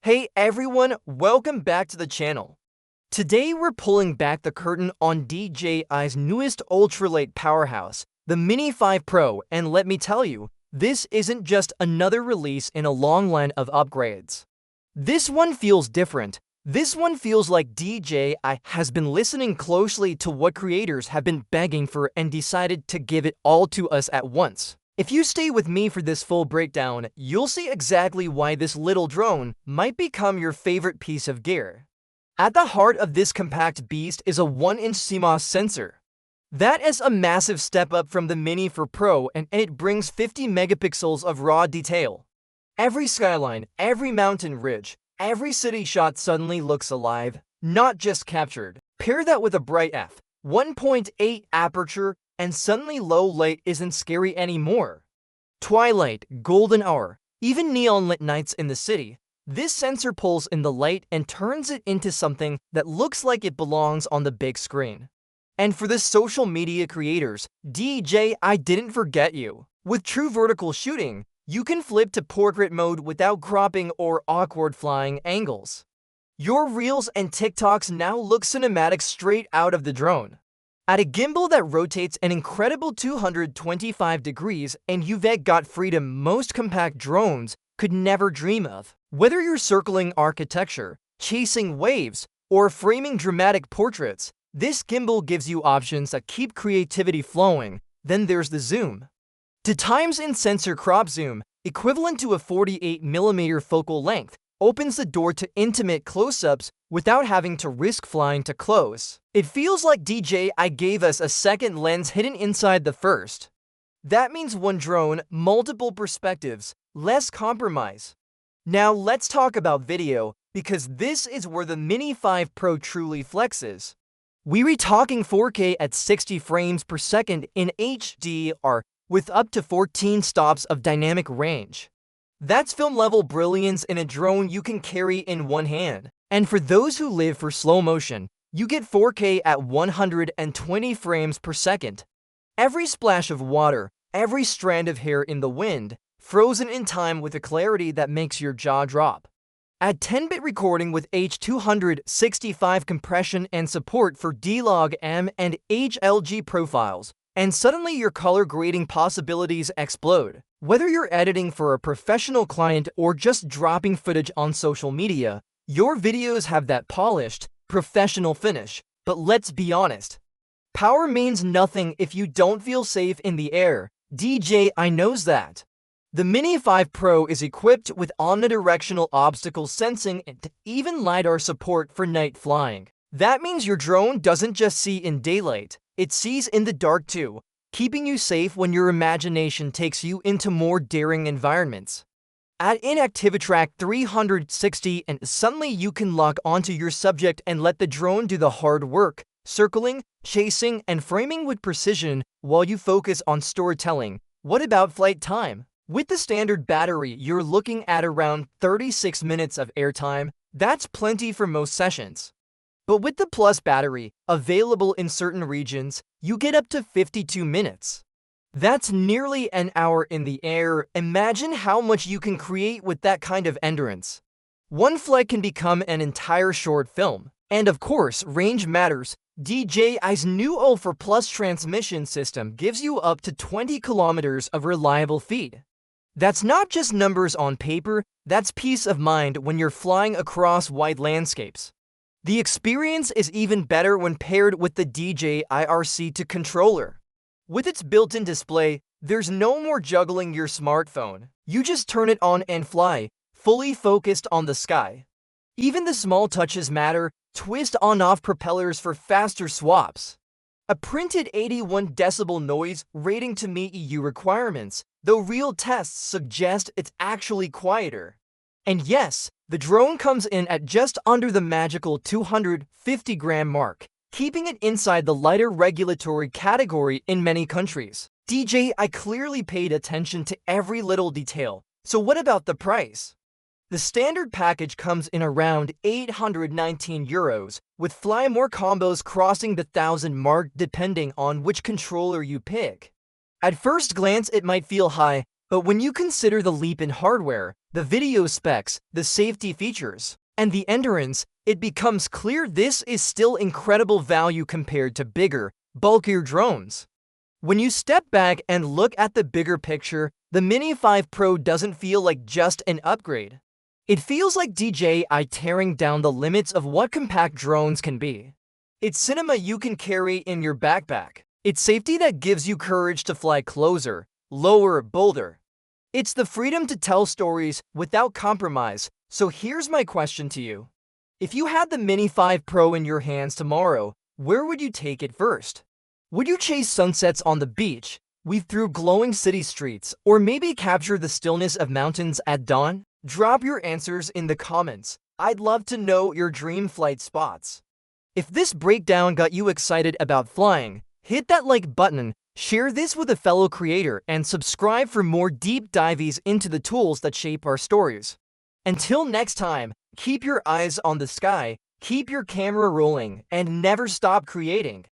Hey everyone, welcome back to the channel. Today we're pulling back the curtain on DJI's newest ultralight powerhouse, the Mini 5 Pro, and let me tell you, this isn't just another release in a long line of upgrades. This one feels different. This one feels like DJI has been listening closely to what creators have been begging for and decided to give it all to us at once. If you stay with me for this full breakdown, you'll see exactly why this little drone might become your favorite piece of gear. At the heart of this compact beast is a 1-inch CMOS sensor. That is a massive step up from the Mini 4 Pro, and it brings 50 megapixels of raw detail. Every skyline, every mountain ridge, every city shot suddenly looks alive, not just captured. Pair that with a bright f1.8 aperture, and suddenly low light isn't scary anymore. Twilight, golden hour, even neon-lit nights in the city, this sensor pulls in the light and turns it into something that looks like it belongs on the big screen. And for the social media creators, DJI didn't forget you. With true vertical shooting, you can flip to portrait mode without cropping or awkward flying angles. Your Reels and TikToks now look cinematic straight out of the drone. Add a gimbal that rotates an incredible 225 degrees, and you've got freedom most compact drones could never dream of. Whether you're circling architecture, chasing waves, or framing dramatic portraits, this gimbal gives you options that keep creativity flowing. Then there's the zoom. 2x in sensor crop zoom, equivalent to a 48mm focal length, opens the door to intimate close-ups without having to risk flying to close. It feels like DJI gave us a second lens hidden inside the first. That means one drone, multiple perspectives, less compromise. Now let's talk about video, because this is where the Mini 5 Pro truly flexes. We're talking 4K at 60 frames per second in HDR, with up to 14 stops of dynamic range. That's film-level brilliance in a drone you can carry in one hand. And for those who live for slow motion, you get 4K at 120 frames per second. Every splash of water, every strand of hair in the wind, frozen in time with a clarity that makes your jaw drop. Add 10-bit recording with H.265 compression and support for D-Log-M and HLG profiles, and suddenly your color grading possibilities explode. Whether you're editing for a professional client or just dropping footage on social media, your videos have that polished, professional finish. But let's be honest, power means nothing if you don't feel safe in the air. DJI knows that. The Mini 5 Pro is equipped with omnidirectional obstacle sensing and even LiDAR support for night flying. That means your drone doesn't just see in daylight, it sees in the dark too, keeping you safe when your imagination takes you into more daring environments. Add in ActiviTrack 360 and suddenly you can lock onto your subject and let the drone do the hard work, circling, chasing, and framing with precision while you focus on storytelling. What about flight time? With the standard battery, you're looking at around 36 minutes of airtime. That's plenty for most sessions. But with the Plus battery, available in certain regions, you get up to 52 minutes. That's nearly an hour in the air. Imagine how much you can create with that kind of endurance. One flight can become an entire short film. And of course, range matters. DJI's new Ultra Plus transmission system gives you up to 20 kilometers of reliable feed. That's not just numbers on paper, that's peace of mind when you're flying across wide landscapes. The experience is even better when paired with the DJI RC2 controller. With its built-in display, there's no more juggling your smartphone. You just turn it on and fly, fully focused on the sky. Even the small touches matter. Twist on-off propellers for faster swaps. A printed 81 decibel noise rating to meet EU requirements, though real tests suggest it's actually quieter. And yes, the drone comes in at just under the magical 250-gram mark, keeping it inside the lighter regulatory category in many countries. DJI clearly paid attention to every little detail. So what about the price? The standard package comes in around €819, with Fly More combos crossing the 1,000 mark depending on which controller you pick. At first glance it might feel high, but when you consider the leap in hardware, the video specs, the safety features, and the endurance, it becomes clear this is still incredible value compared to bigger, bulkier drones. When you step back and look at the bigger picture, the Mini 5 Pro doesn't feel like just an upgrade. It feels like DJI tearing down the limits of what compact drones can be. It's cinema you can carry in your backpack. It's safety that gives you courage to fly closer, lower, bolder. It's the freedom to tell stories without compromise. So here's my question to you. If you had the Mini 5 Pro in your hands tomorrow, where would you take it first? Would you chase sunsets on the beach, weave through glowing city streets, or maybe capture the stillness of mountains at dawn? Drop your answers in the comments. I'd love to know your dream flight spots. If this breakdown got you excited about flying, hit that like button, share this with a fellow creator, and subscribe for more deep dives into the tools that shape our stories. Until next time, keep your eyes on the sky, keep your camera rolling, and never stop creating.